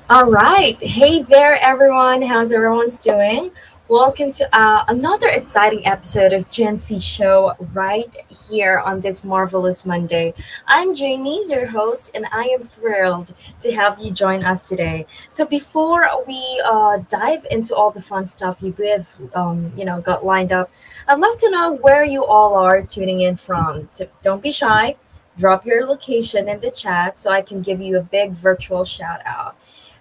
All right. Hey there, everyone. How's everyone's doing? Welcome to another exciting episode of Gen Z Show right here on this marvelous Monday. I'm Jamie, your host, and I am thrilled to have you join us today. So before we dive into all the fun stuff we've got lined up, I'd love to know where you all are tuning in from. So don't be shy. Drop your location in the chat so I can give you a big virtual shout out.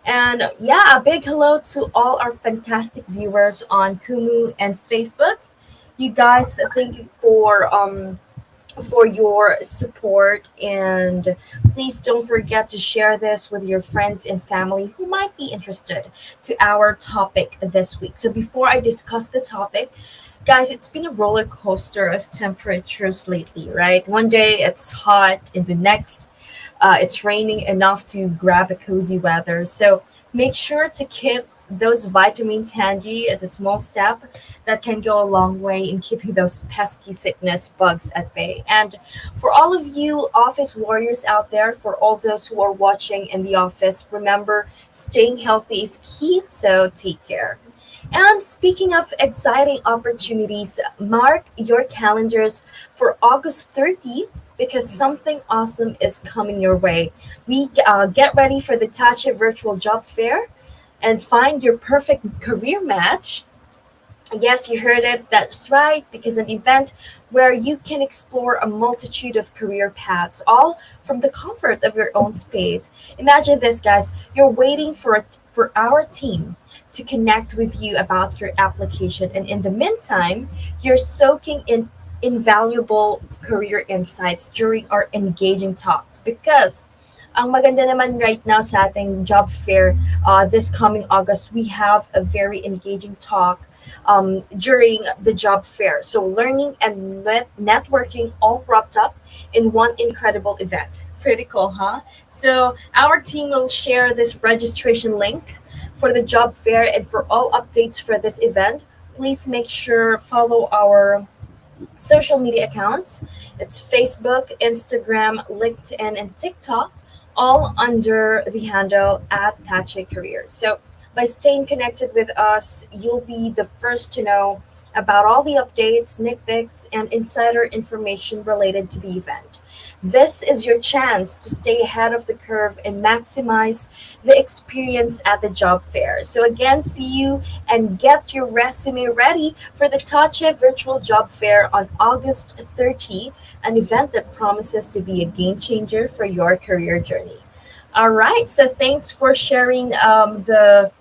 And yeah, a big hello to all our fantastic viewers on Kumu and Facebook. You guys, thank you for your support, and please don't forget to share this with your friends and family who might be interested to our topic this week. So before I discuss the topic, guys, it's been a roller coaster of temperatures lately, right? One day it's hot, and the next it's raining enough to grab a cozy weather. So make sure to keep those vitamins handy. It's a small step that can go a long way in keeping those pesky sickness bugs at bay. And for all of you office warriors out there, for all those who are watching in the office, remember staying healthy is key, so take care. And speaking of exciting opportunities, mark your calendars for August 30 because something awesome is coming your way. We get ready for the Tachi Virtual Job Fair and find your perfect career match. Yes, you heard it. That's right, because an event where you can explore a multitude of career paths, all from the comfort of your own space. Imagine this, guys. You're waiting for our team to connect with you about your application, and in the meantime, you're soaking in invaluable career insights during our engaging talks because ang maganda naman right now sa ating job fair this coming August, we have a very engaging talk during the job fair. So learning and networking all wrapped up in one incredible event. Pretty cool, huh? So our team will share this registration link for the job fair, and for all updates for this event, please make sure follow our social media accounts. It's Facebook, Instagram, LinkedIn, and TikTok, all under the handle at Tache Careers. So by staying connected with us, you'll be the first to know about all the updates, sneak peeks, and insider information related to the event. This is your chance to stay ahead of the curve and maximize the experience at the job fair. So again, see you and get your resume ready for the Tache Virtual Job Fair on August 30, an event that promises to be a game changer for your career journey. All right, so thanks for sharing the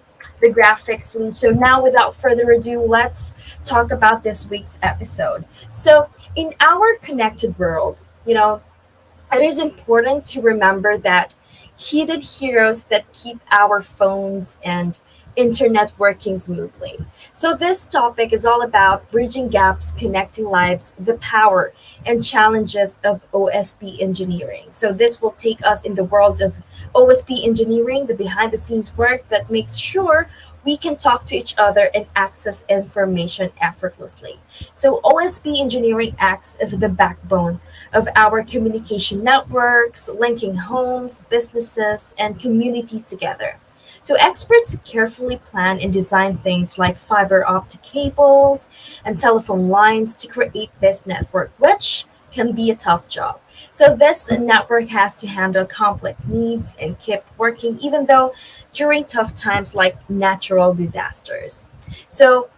graphics, Lou. So now, without further ado, let's talk about this week's episode. So, in our connected world, it is important to remember that hidden heroes that keep our phones and internet working smoothly. So, this topic is all about bridging gaps, connecting lives, the power and challenges of OSP engineering. So, this will take us in the world of OSP engineering, the behind the scenes work that makes sure we can talk to each other and access information effortlessly. So, OSP engineering acts as the backbone of our communication networks, linking homes, businesses, and communities together. So experts carefully plan and design things like fiber optic cables and telephone lines to create this network, which can be a tough job. So this network has to handle complex needs and keep working even though during tough times like natural disasters. So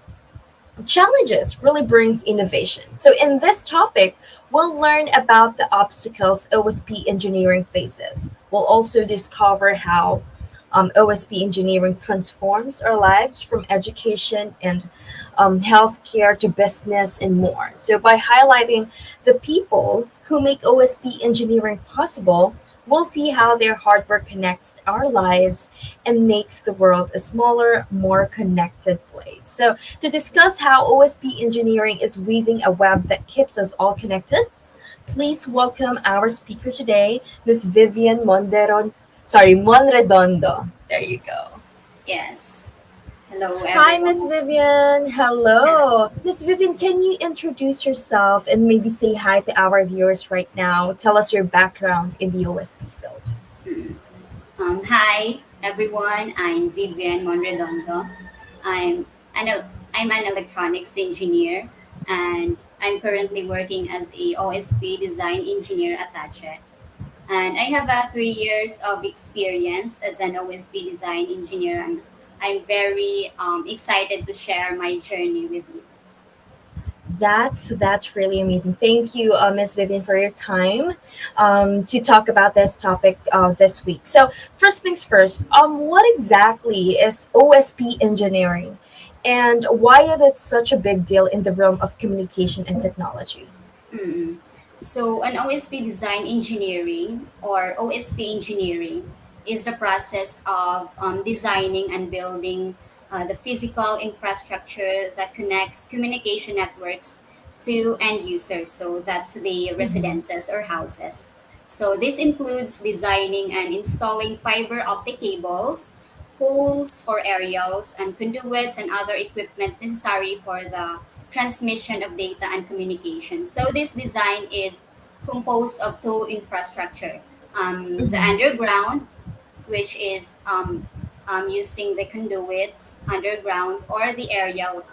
challenges really brings innovation. So in this topic, we'll learn about the obstacles OSP engineering faces. We'll also discover how OSP engineering transforms our lives from education and healthcare to business and more. So by highlighting the people who make OSP engineering possible, we'll see how their hard work connects our lives and makes the world a smaller, more connected place. So, to discuss how OSP engineering is weaving a web that keeps us all connected, please welcome our speaker today, Miss Vivian Monredondo. There you go. Yes. Hello, Hi, Miss everyone. Vivian. Hello. Hello. Miss Vivian, can you introduce yourself and maybe say hi to our viewers right now? Tell us your background in the OSP field. Hi, everyone. I'm Vivian Monredondo. I'm I'm an electronics engineer, and I'm currently working as a OSP design engineer at Ache. And I have 3 years of experience as an OSP design engineer, and I'm very excited to share my journey with you. That's really amazing. Thank you, Miss Vivian, for your time to talk about this topic this week. So, first things first, what exactly is OSP engineering, and why is it such a big deal in the realm of communication and technology? Mm. So, an OSP design engineering or OSP engineering is the process of designing and building the physical infrastructure that connects communication networks to end users. So, that's the Mm-hmm. residences or houses. So, this includes designing and installing fiber optic cables, poles for aerials, and conduits and other equipment necessary for the transmission of data and communication. So this design is composed of two infrastructure. The Mm-hmm. underground, which is using the conduits underground, or the aerial,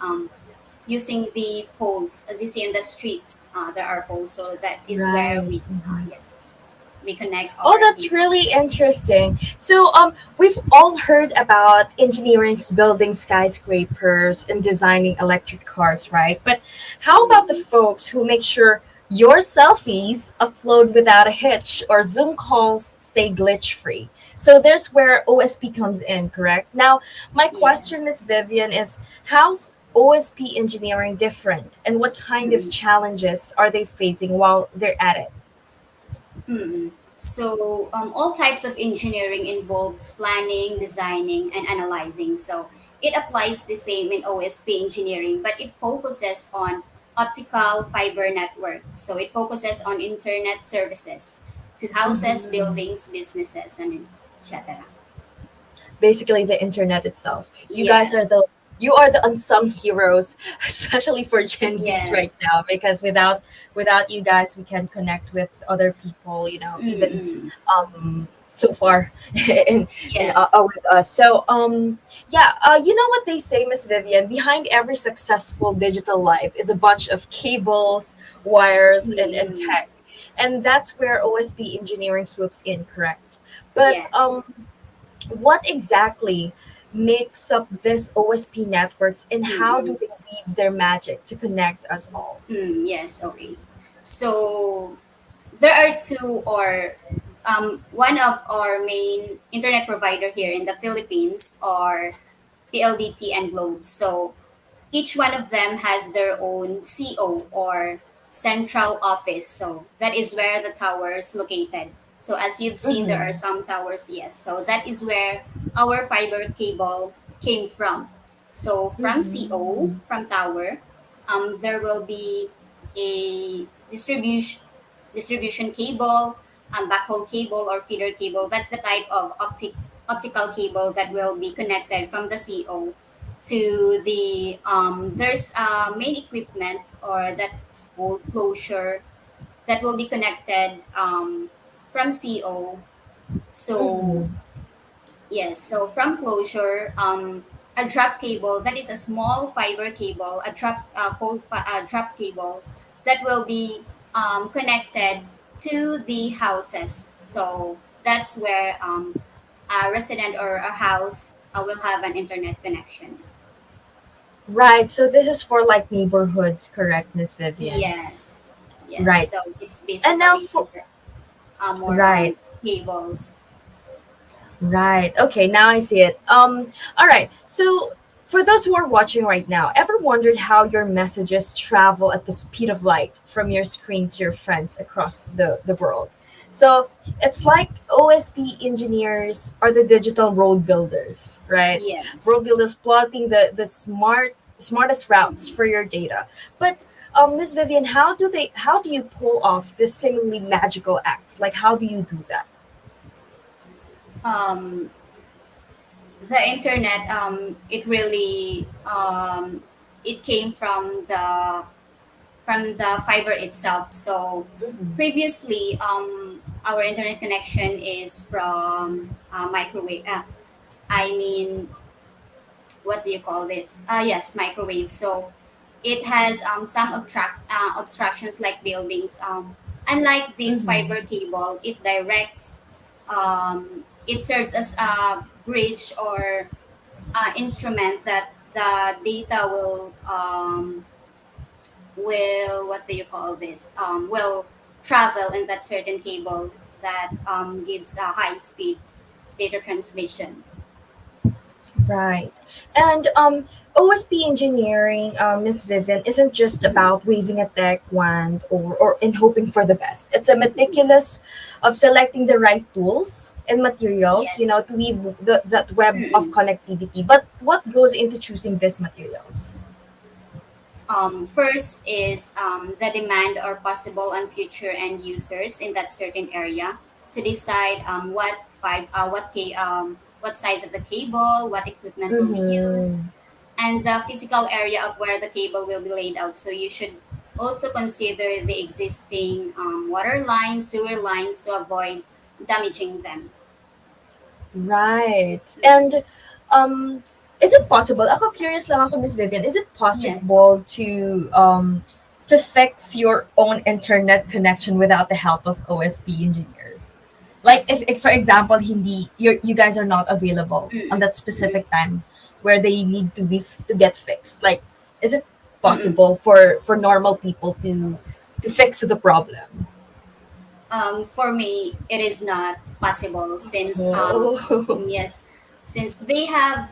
using the poles. As you see in the streets, there are poles. So that is where Right. yes, we connect Oh, our that's cables. really interesting. So, we've all heard about engineering's building skyscrapers and designing electric cars, right? But how about the Mhm. folks who make sure your selfies upload without a hitch or Zoom calls stay glitch free? So there's where OSP comes in, correct? Now, my question, Yes. Miss Vivian, is how's OSP engineering different, and what kind of Mm-mm. challenges are they facing while they're at it? Mm. So, all types of engineering involves planning, designing, and analyzing. So, it applies the same in OSP engineering, but it focuses on optical fiber network. So, it focuses on internet services to houses, Mhm. buildings, businesses, and etc. Basically the internet itself. Yes. You are the unsung heroes, especially for Gen Zs right Yes. now, because without you guys, we can connect with other people. Even Mm-mm. so far Yes. with us. So yeah, you know what they say, Miss Vivian? Behind every successful digital life is a bunch of cables, wires, and Mm-mm. tech, and that's where OSP engineering swoops in. Correct, but Yes. what exactly makes up this OSP networks, and how do Mm-mm. they weave their magic to connect us all? Yes. Okay. So there are two or one of our main internet provider here in the Philippines are PLDT and Globe. So each one of them has their own CO or central office. So that is where the tower is located. So as you've seen, there Mm-hmm. are some towers, yes. So that is where our fiber cable came from. So from CO, Mm-hmm. from tower, there will be a distribution cable, backhaul cable or feeder cable. That's the type of optical cable that will be connected from the CO to the there's main equipment or that's called closure that will be connected from CO. So Mm-hmm. yes, so from closure, a drop cable that is a small fiber cable, a drop cable that will be connected to the houses. So that's where a resident or a house will have an internet connection. Right. So this is for like neighborhoods, correct, Miss Vivian? Yes, yes. Right. So it's And now basically for more on right. cables. Right. Okay, now I see it. All right. So for those who are watching right now, ever wondered how your messages travel at the speed of light from your screen to your friends across the world? So it's like OSP engineers are the digital road builders, right? Road Yes. builders plotting the smartest routes for your data. But Miss Vivian, how do you pull off this seemingly magical act? Like how do you do that? Um, the internet, it really it came from the fiber itself. So Mhm. previously, our internet connection is from microwave. I mean, what do you call this? Yes, microwave. So it has some obstructions like buildings. Unlike this Mm-hmm. fiber cable, it serves as a bridge or instrument that the data will what do you call this? Will travel in that certain cable that gives a high speed data transmission. Right. And OSP engineering, Miss Vivian, isn't just Mhm. about waving a tech wand or in hoping for the best. It's a meticulous of selecting the right tools and materials, Yes. to weave that web of Mm-mm. connectivity. But what goes into choosing these materials? First is the demand or possible and future end users in that certain area to decide what size of the cable, what equipment will be used, Mm-hmm. and the physical area of where the cable will be laid out. So you should also consider the existing water lines, sewer lines to avoid damaging them. Right. Mm. And um is it possible? Ako curious lang ako, Miss Vivian. Is it Yes. possible to fix your own internet connection without the help of OSP engineers? Like if for example, hindi you guys are not available on Mm-mm. that specific time where they need to get fixed. Like is it Mm-mm. possible for normal people to fix the problem? For me, it is not possible since Oh. yes, since they have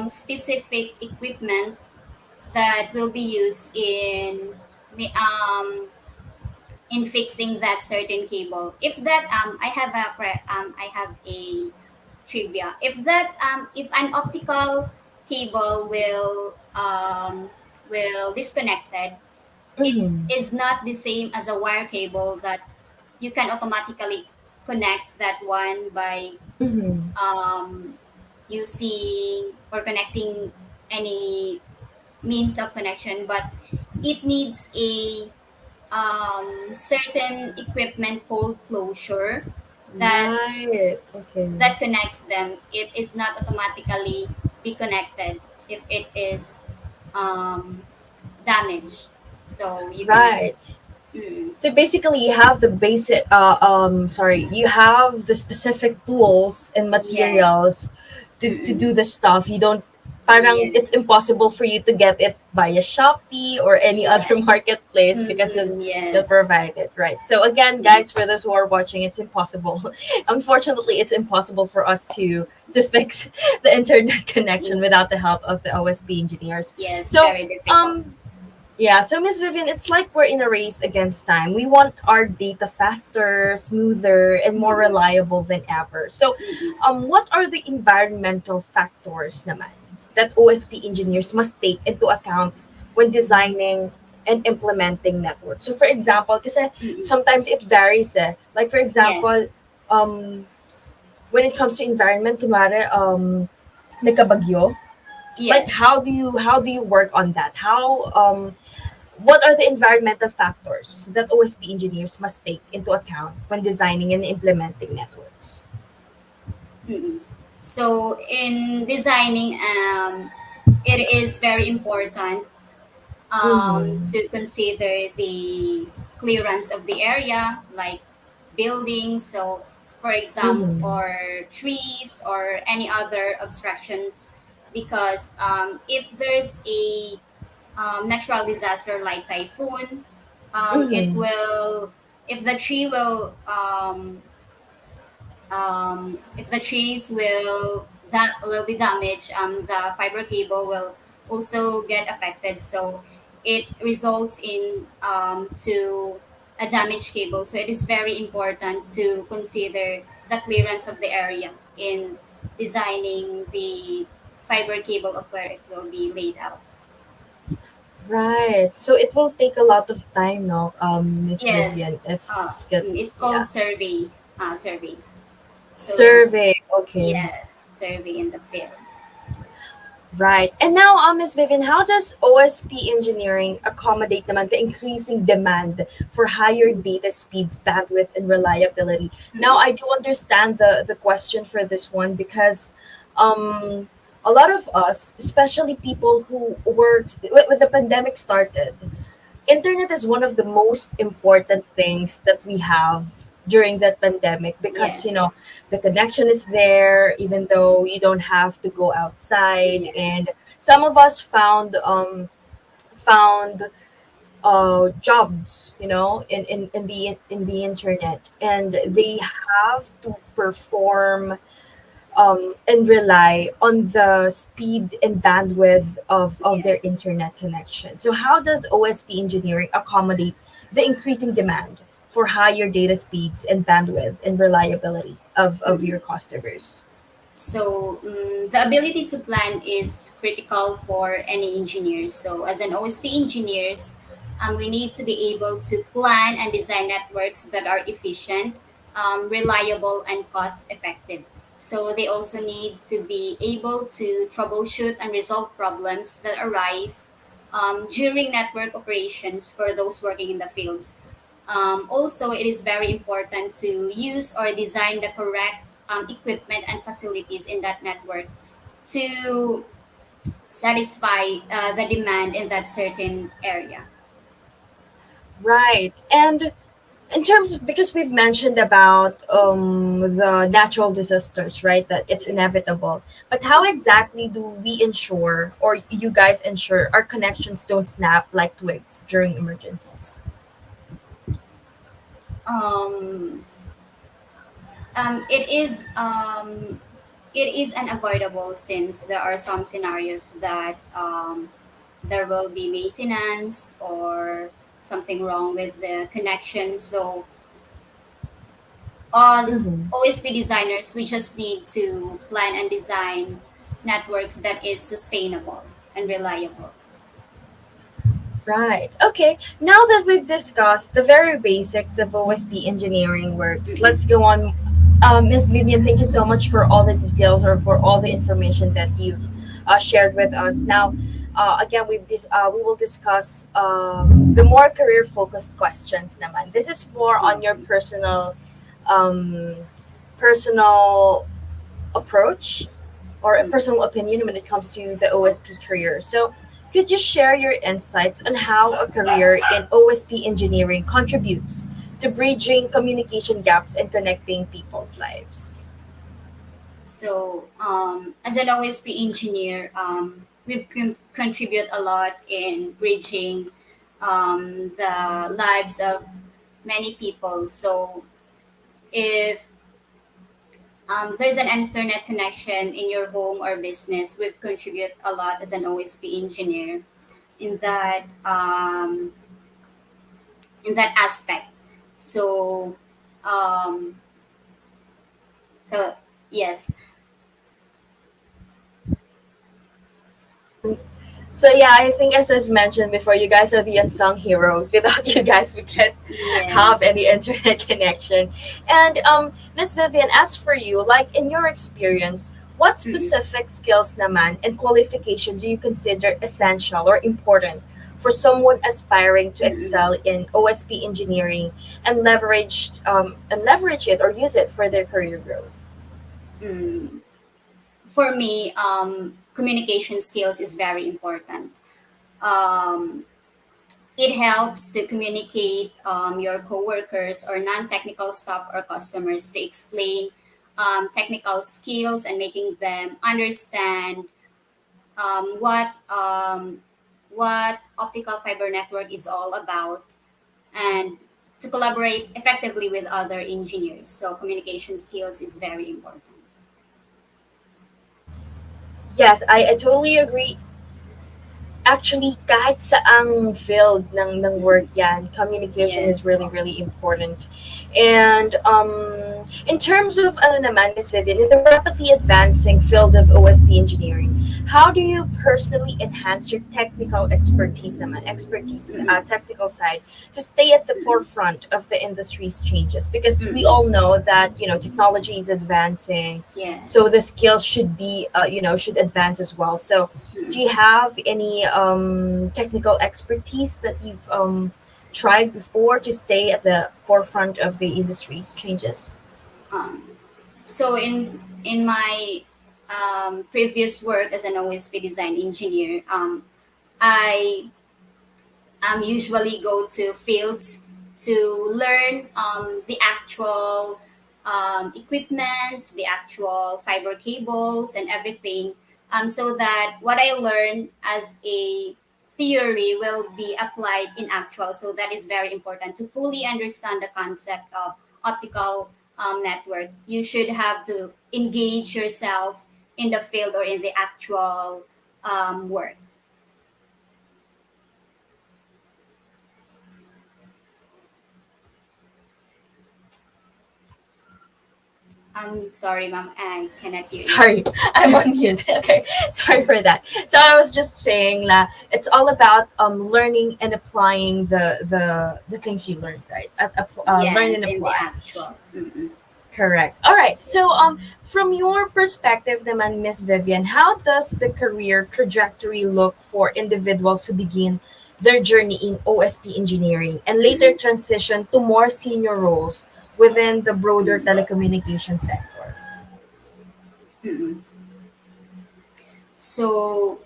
specific equipment that will be used in fixing that certain cable. If that I have a trivia. If an optical cable will disconnected, it Mm-hmm. is not the same as a wire cable that you can automatically connect that one by Mm-hmm. um, using or connecting any means of connection, but it needs a certain equipment called closure that Right. Okay. that connects them. It is not automatically be connected if it is um, damaged. So you cannot. Right. Mm, So basically, you have the basic. Sorry, you have the specific tools and yes. materials to Mm-mm. do the stuff. You don't. Parang it's Yes. impossible for you to get it via Shopee or any other Yes. marketplace because Mm-mm. you'll Yes. provide it, right? So again, Mm-mm. guys, for those who are watching, it's impossible. Unfortunately, it's impossible for us to fix the internet connection Mm, without the help of the OSP engineers. yes. So Very difficult. um yeah, so Miss Vivian, it's like we're in a race against time. We want our data faster, smoother, and more Mm-mm. reliable than ever. So, Mm-mm. what are the environmental factors naman that OSP engineers must take into account when designing and implementing networks? So, for example, kasi Mm-mm. sometimes it varies eh. Like, for Yes. example, when it comes to environment, kunwari, nagkabagyo, like Yes. how do you work on that? What are the environmental factors that OSP engineers must take into account when designing and implementing networks? Mm-mm. So in designing, it is very important Mm-hmm. to consider the clearance of the area, like buildings. So, for example, Mm-hmm. or trees or any other obstructions, because if there's a natural disaster like typhoon, it Mm-hmm. will if the tree will if the trees will be damaged, the fiber cable will also get affected. So it results in to a damaged cable. So it is very important to consider the clearance of the area in designing the fiber cable of where it will be laid out. Right. So it will take a lot of time now, Miss Yes, Vivian, if get it's called yeah. survey. So Survey. Okay. yes, survey in the field. Right. And now, Ms. Vivian, how does OSP engineering accommodate naman the increasing demand for higher data speeds, bandwidth, and reliability? Now, Mm-mm. I do understand the question for this one because um, a lot of us, especially people who worked when the pandemic started, internet is one of the most important things that we have during that pandemic because Yes. the connection is there even though you don't have to go outside, and Yes. some of us found jobs in the internet, and they have to perform and rely on the speed and bandwidth of their Yes. internet connection. So, how does OSP engineering accommodate the increasing demand for higher data speeds and bandwidth and reliability of your customers? So the ability to plan is critical for any engineers. So as an OSP engineers, we need to be able to plan and design networks that are efficient, reliable, and cost effective. So they also need to be able to troubleshoot and resolve problems that arise during network operations for those working in the fields. Also, it is very important to use or design the correct equipment and facilities in that network to satisfy the demand in that certain area. Right. And in terms of, because we've mentioned about the natural disasters, right, that it's Yes. inevitable, but how exactly do we ensure, or you guys ensure, our connections don't snap like twigs during emergencies? Um, it is unavoidable since there are some scenarios that there will be maintenance or something wrong with the connection. So as Mm-hmm. OSP designers, we just need to plan and design networks that is sustainable and reliable. Right. Okay. Now that we've discussed the very basics of OSP engineering works, Mm-mm. let's go on. Miss Vivian, thank you so much for all the details or for all the information that you've shared with us. Now, again, we will discuss the more career focused questions. Naman, this is more on your Okay. um, personal approach or a Mm. personal opinion when it comes to the OSP career. So, could you share your insights on how a career in OSP engineering contributes to bridging communication gaps and connecting people's lives? So, as an OSP engineer, we've contribute a lot in bridging the lives of many people. So, if there's an internet connection in your home or business, we've contribute a lot as an OSP engineer in that aspect. So, um, so yes. So yeah, I think as I've mentioned before, you guys are the unsung heroes. Without you guys, we can't have Yes. any internet connection. And Miss Vivian, as for you, like in your experience, what Mm-mm. specific skills naman and qualification do you consider essential or important for someone aspiring to Mm-mm. excel in OSP engineering and leverage it or use it for their career growth? Mm. For me, communication skills is very important. Um, it helps to communicate your coworkers or non-technical staff or customers to explain technical skills and making them understand um, what um, what optical fiber network is all about, and to collaborate effectively with other engineers. So communication skills is very important. Yes, I totally agree. Actually, kahit saang field ng work Mm. yan, communication is Yes. really, really important. And in terms of, ano naman, Miss Vivian, in the rapidly advancing field of OSP engineering, how do you personally enhance your technical expertise naman, Mm-mm. technical side, to stay at the Mm-mm. forefront of the industry's changes? Because we Mm-mm. all know that, technology is advancing, so the Yes. skills should be, should advance as well. So, do Mm-mm. you have any technical expertise that you've tried before to stay at the forefront of the industry's changes? Um, so in my previous work as an OSP design engineer, I usually go to fields to learn the actual equipments, the actual fiber cables, and everything, so that what I learn as a theory will be applied in actual. So that is very important to fully understand the concept of optical network. You should have to engage yourself in the field or in the actual work. I'm sorry, ma'am, I cannot hear you. Sorry, I'm on mute. Okay, sorry for that. So I was just saying that it's all about learning and applying the things you learned, right? Learn and Yes, in the apply. actual. Mm-mm. Correct. All right. Yes, So yes. from your perspective, naman, Miss Vivian, how does the career trajectory look for individuals who begin their journey in OSP engineering and later Mm-mm. transition to more senior roles within the broader Mm-mm. telecommunication sector? Mm-mm. So,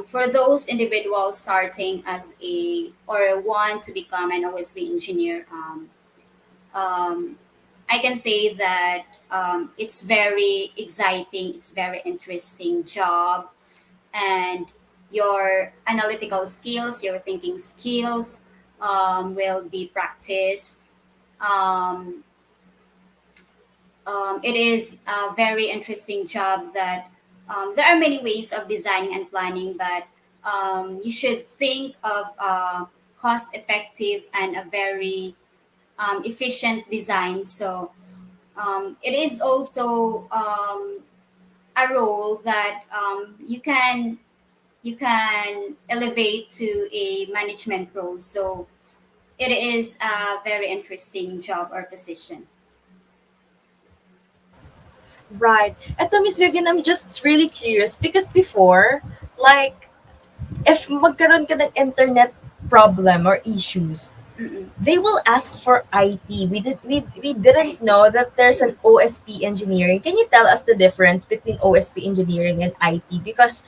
for those individuals starting as a or want to become an OSB engineer, um, I can say that it's very exciting, it's very interesting job, and your analytical skills, your thinking skills will be practiced. Um, it is a very interesting job that there are many ways of designing and planning, but you should think of cost effective and a very efficient design. So it is also a role that you can elevate to a management role. So it is a very interesting job or position. Right. Eto, Miss Vivian, I'm just really curious because before, like, if magkaroon ka ng internet problem or issues, Mm-mm. they will ask for IT. We didn't I think. know that there's an Mm-mm. OSP engineering. Can you tell us the difference between OSP engineering and IT? Because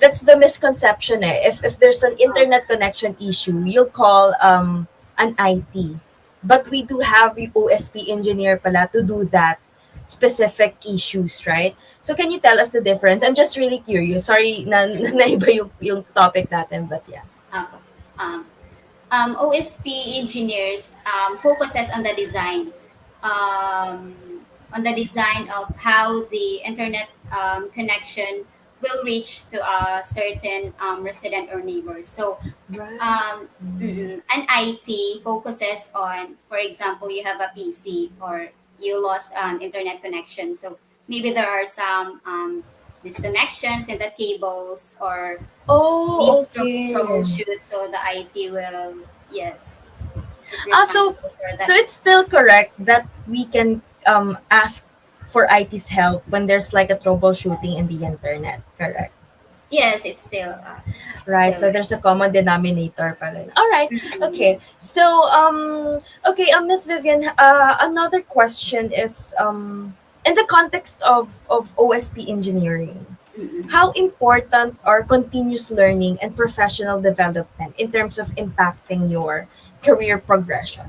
that's the misconception eh. If there's an Uh, internet connection issue, you'll call an IT. But we do have the OSP engineer pala to do that specific issues, right? So can you tell us the difference? I'm just really curious. Sorry na naiba yung topic natin, but yeah. ako. Um, OSP engineers focuses um, on the design of how the internet connection will reach to a certain resident or neighbor. So Right. um, an IT focuses on, for example, you have a PC or you lost an internet connection. So maybe there are some disconnections in the cables or Oh, needs to okay. troubleshoot. So the IT will, yes, is Ah, so responsible for so that. it's still correct that we can ask for IT's help when there's like a troubleshooting in the internet, correct? Yes, it's Right. still So right. there's a common denominator pa rin. All right. Okay. Yes. So okay, Miss Vivian, another question is in the context of OSP engineering, Mm-mm. how important are continuous learning and professional development in terms of impacting your career progression?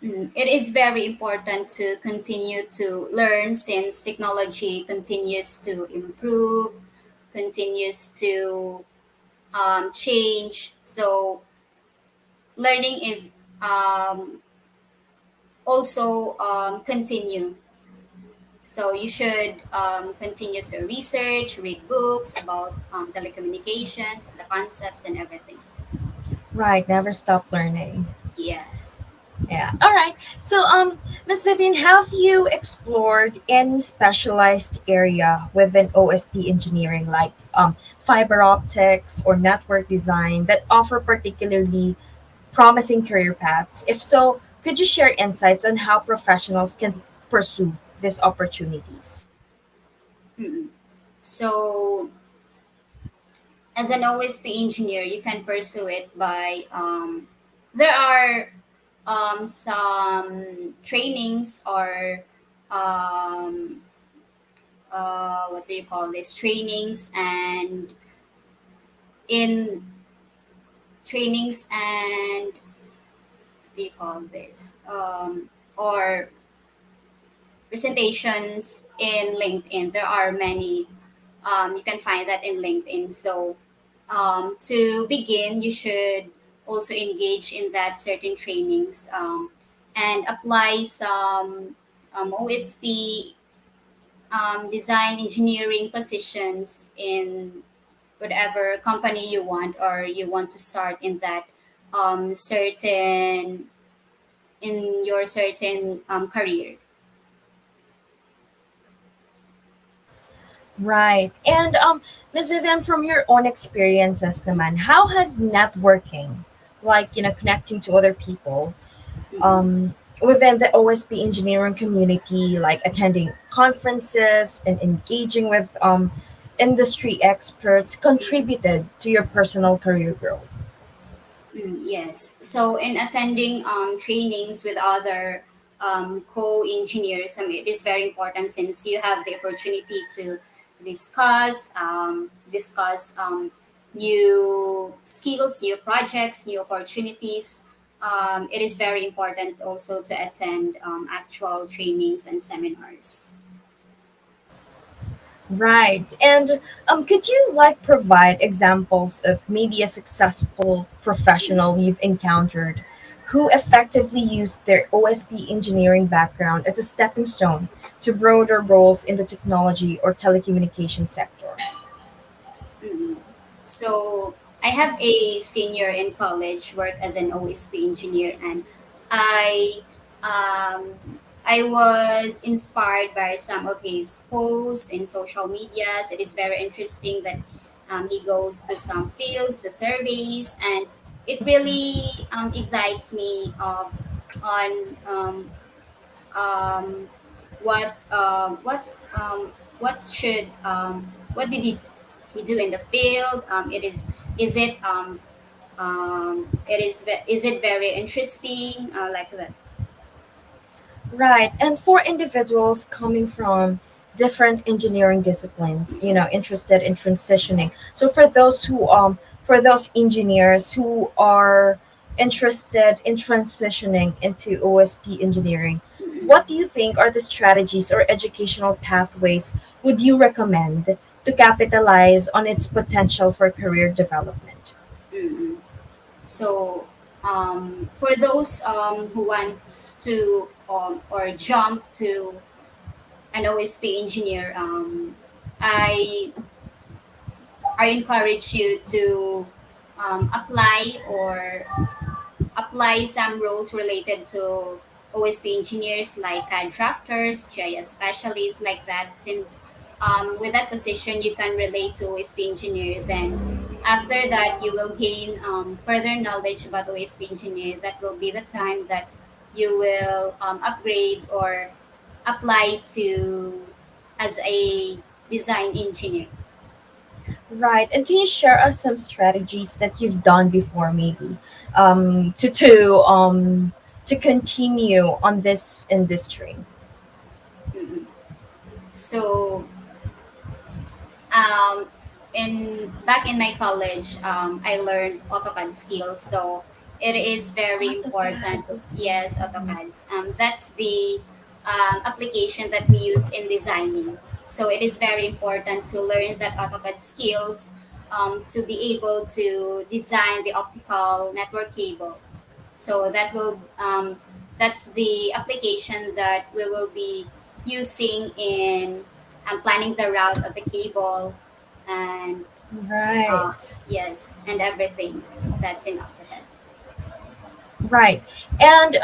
It is very important to continue to learn since technology continues to improve, continues to change. So learning is also continue. So you should continue to research, read books about telecommunications, the concepts, and everything. Right, never stop learning. Yes. Yeah. All right. So, Miss Vivian, have you explored any specialized area within OSP engineering, like fiber optics or network design, that offer particularly promising career paths? If so, could you share insights on how professionals can pursue these opportunities? Mm-mm. So as an OSP engineer, you can pursue it by there are some trainings or um, what do you call this, in trainings and what do you call this, or presentations in LinkedIn. There are many. You can find that in LinkedIn. So to begin, you should also engage in that certain trainings, and apply some OSP, design engineering positions in whatever company you want, or you want to start in that certain in your certain career. Right. And Ms. Vivian, from your own experiences, naman, how has networking, like connecting to other people, Mm-mm. within the OSP engineering community, like attending conferences and engaging with industry experts, contributed to your personal career growth? Yes. So in attending trainings with other co-engineers, I mean, it is very important since you have the opportunity to discuss new skills, new projects, new opportunities. It is very important also to attend actual trainings and seminars. Right. And could you like provide examples of maybe a successful professional you've encountered who effectively used their OSP engineering background as a stepping stone to broader roles in the technology or telecommunication sector? Mm. So I have a senior in college, worked as an OSP engineer, and I um, I was inspired by some of his posts in social medias. It is very interesting that he goes to some fields, the surveys, and it really excites me on um, what should what did he do in the field? Is it very interesting, like that? Right. And for individuals coming from different engineering disciplines, interested in transitioning. So for those engineers who are interested in transitioning into OSP engineering, Mm-mm, what do you think are the strategies or educational pathways would you recommend to capitalize on its potential for career development? mm-mm. So for those who want to or jump to an OSP engineer, I I encourage you to apply some roles related to OSP engineers, like drafters, GIS specialists, like that. Since with that position, you can relate to OSP engineer. Then after that, you will gain further knowledge about OSP engineer. That will be the time that you will upgrade or apply to as a design engineer. Right. And can you share us some strategies that you've done before, maybe, to continue on this industry? Mm-mm. So um, in back in my college, I learned AutoCAD skills. So it is very AutoCAD. important. Okay. Yes, AutoCAD. That's the application that we use in designing. So it is very important to learn that AutoCAD skills, to be able to design the optical network cable. So that's the application that we will be using in planning the route of the cable, and Right. yes, and everything that's in AutoCAD. Right. And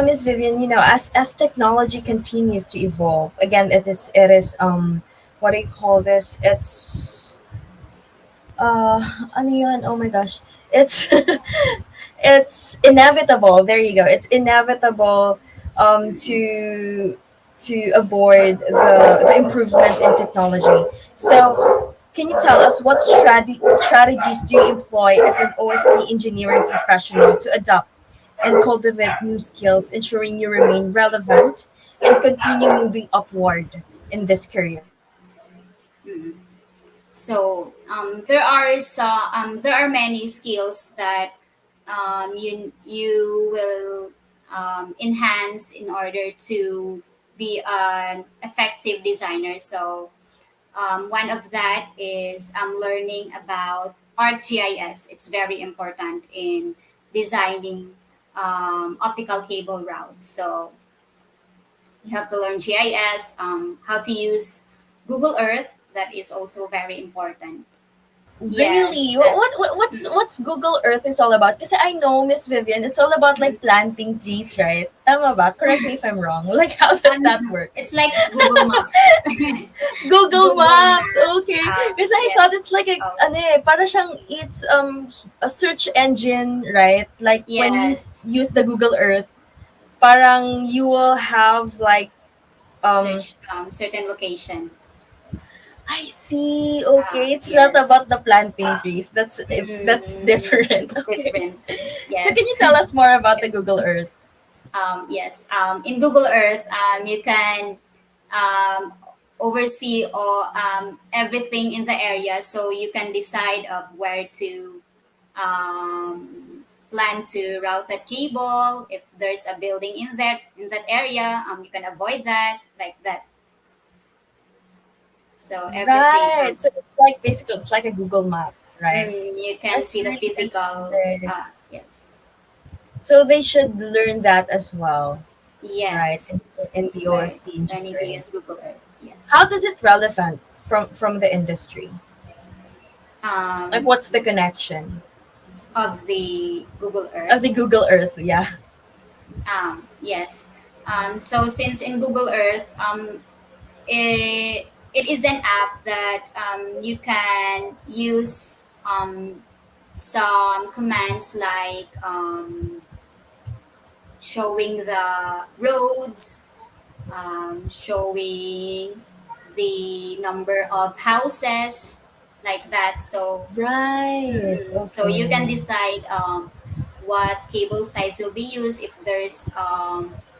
Miss Vivian, as technology continues to evolve, again, it is what do you call this? It's ano yun? Oh my gosh. It's it's inevitable. There you go. It's inevitable to avoid the improvement in technology. So, can you tell us what strategies do you employ as an OSP engineering professional to adopt and cultivate new skills, ensuring you remain relevant and continue moving upward in this career? Mm. So there are many skills that you will enhance in order to be an effective designer. So one of that is learning about ArcGIS. It's very important in designing optical cable routes. So you have to learn GIS, how to use Google Earth. That is also very important. Yes, Really? that's. What's Google Earth is all about? Because I know, Miss Vivian, it's all about like planting trees, right? Tama ba? Correct me if I'm wrong. Like, how does Um, that work? it's like Google Maps. Google Google Maps, Maps. okay. Because I Yes. thought it's like a, Oh, ano eh, para siyang, it's a search engine, right? Like when you yes. use the Google Earth, parang you will have like, um, Search certain location. I see. Okay, it's not Yes. about the planting trees. That's different. It's Okay. different. So can you Yes. tell us more about the Google Earth? Yes. In Google Earth, you can um, oversee or everything in the area, so you can decide of where to plan to route that cable. If there's a building in that area, you can avoid that like that. So everything, Right. So it's like basically it's like a Google map, right? you can That's see the really physical. interesting. Yes, So they should learn that as well, right? yes. In the Learn, OSP learning to engineering. use Google Earth. Yes. How does it relevant from the industry? Like Um, what's the connection of the Google of Earth. the Google Earth? Yeah. Yes. So since in Google Earth, it is an app that you can use some commands like showing the roads, showing the number of houses, like that. So Right. so you can Okay. decide what cable size will be used. If there's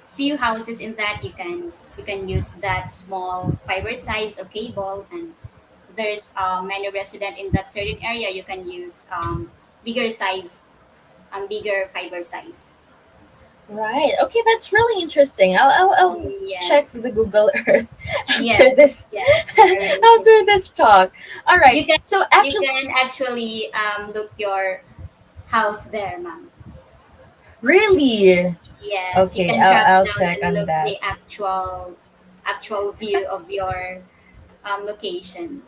few houses in that, you can use that small fiber size of cable, and if there's many resident in that certain area, you can use bigger size, bigger fiber size. Right. Okay, that's really interesting. I'll check Yes, the Google Earth after yes, this yes, very after interesting. this talk. All right. You can So you actually, can actually look your house there, ma'am. really, Yes, you okay, can drop I'll down check and on look that. the actual view of your location.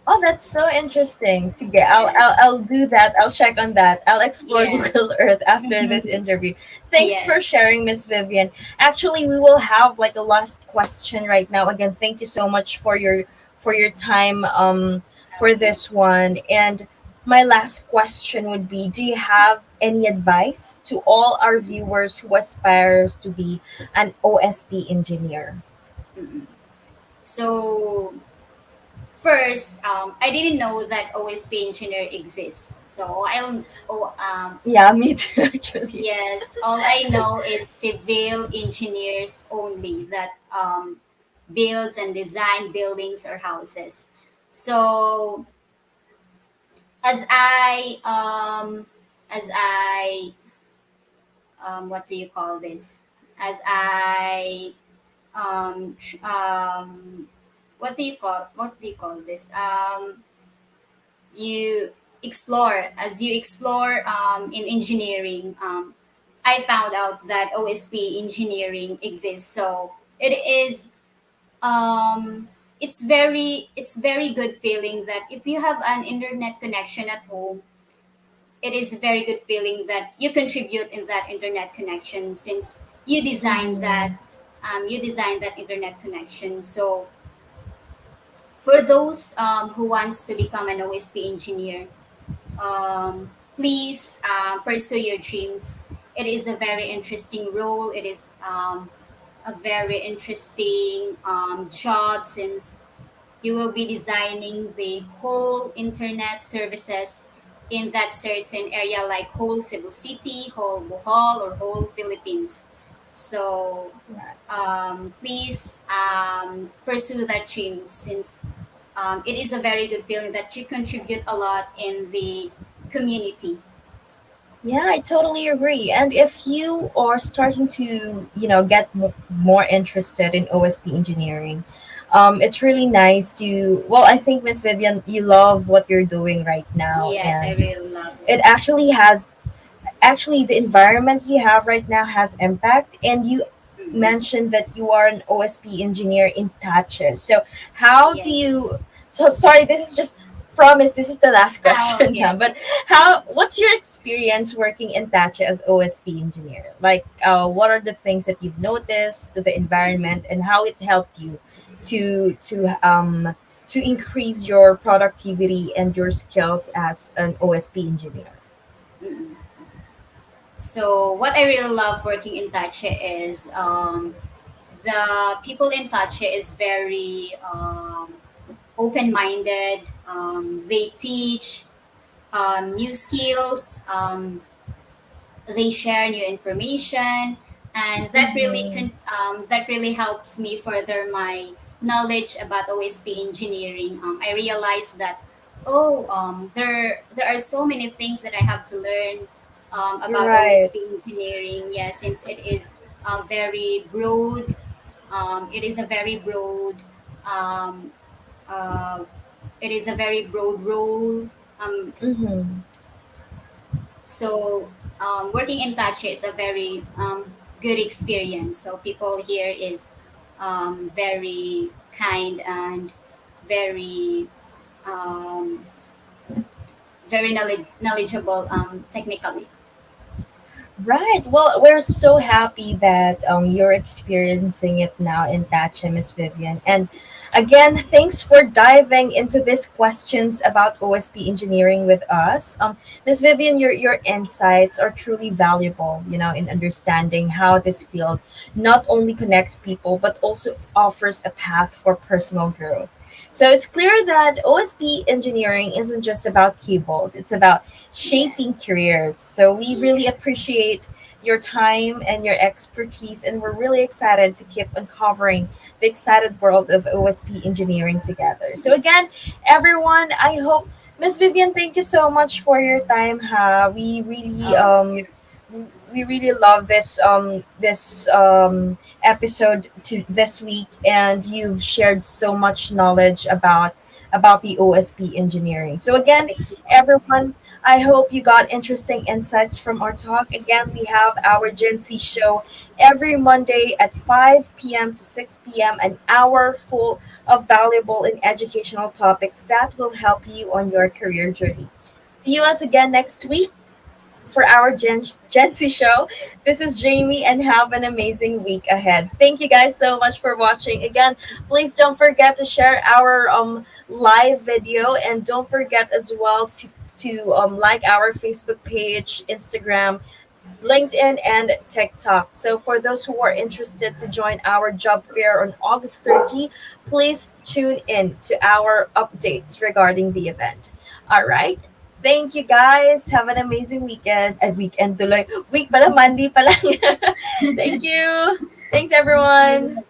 Oh, that's so interesting. Sige, Yes, I'll do that. I'll check on that. I'll explore yes, Google Earth after this interview. Thanks for yes. sharing, Miss Vivian. Actually, we will have like a last question right now. Again, thank you so much for your time for Okay. this one. And my last question would be, do you have any advice to all our viewers who aspires to be an OSP engineer? Mm-mm. So first, I didn't know that OSP engineer exists. So Yeah, me too, actually. yes, all I know is civil engineers only that builds and design buildings or houses. So as I as I what do you call this? As I what do you call this? You explore as you explore in engineering. I found out that OSP engineering exists. So it is it's very good feeling that if you have an internet connection at home, it is a very good feeling that you contribute in that internet connection since Mhm. you designed that internet connection. So for those who wants to become an OSP engineer, please pursue your dreams. It is a very interesting role. It is a very interesting job since you will be designing the whole internet services in that certain area, like whole Cebu City, whole Bohol, or whole Philippines. So Right. please pursue that dream, since it is a very good feeling that you contribute a lot in the community. Yeah, I totally agree. And if you are starting to, get more interested in OSP engineering, it's really nice to. Well, I think Miss Vivian, you love what you're doing right now, Yes, I and really love it. it actually the environment you have right now has impact. And you Mm-hmm. mentioned that you are an OSP engineer in Tatches. So how do you? Yes. So sorry, this is just promise. This is the last Oh, question okay, now. But okay. what's your experience working in Tatches as OSP engineer? Like, what are the things that you've noticed to the Mm-hmm. environment and how it helped you to increase your productivity and your skills as an OSP engineer? Mm-hmm. So what I really love working in Tache is the people in Tache is very open-minded. They teach new skills. They share new information, and Mm-hmm. that really helps me further my knowledge about OSP engineering. I realized that there are so many things that I have to learn You're about right. OSP engineering. Yeah, since it is very broad. It is a very broad. Um, uh, it is a very broad role. Um, Mm-hmm. So working in Tachi is a very good experience. So people here is very kind and very um, very knowledgeable technically. Right. Well, we're so happy that you're experiencing it now in Thatcher, Miss Vivian. And again, thanks for diving into these questions about OSP engineering with us. Miss Vivian, your insights are truly valuable, in understanding how this field not only connects people but also offers a path for personal growth. So it's clear that OSP engineering isn't just about cables; it's about shaping Yes. careers. So we really Yes. appreciate your time and your expertise, and we're really excited to keep uncovering the excited world of OSP engineering together. So again, everyone, I hope Miss Vivian, thank you so much for your time. Oh, We really love this episode to this week, and you've shared so much knowledge about the OSP engineering. So yes. again, Thank you. everyone, I hope you got interesting insights from our talk. Again, we have our Gen Z show every Monday at 5 p.m. to 6 p.m., an hour full of valuable and educational topics that will help you on your career journey. See you us again next week for our Gen Z show. This is Jamie, and have an amazing week ahead. Thank you guys so much for watching. Again, please don't forget to share our live video, and don't forget as well to like our Facebook page, Instagram, LinkedIn, and TikTok. So for those who are interested to join our job fair on August 30, please tune in to our updates regarding the event. All right. Thank you guys. Have an amazing weekend. Weekend tuloy. Week pala, Monday pa lang. Thank you. Thanks Thank you. everyone.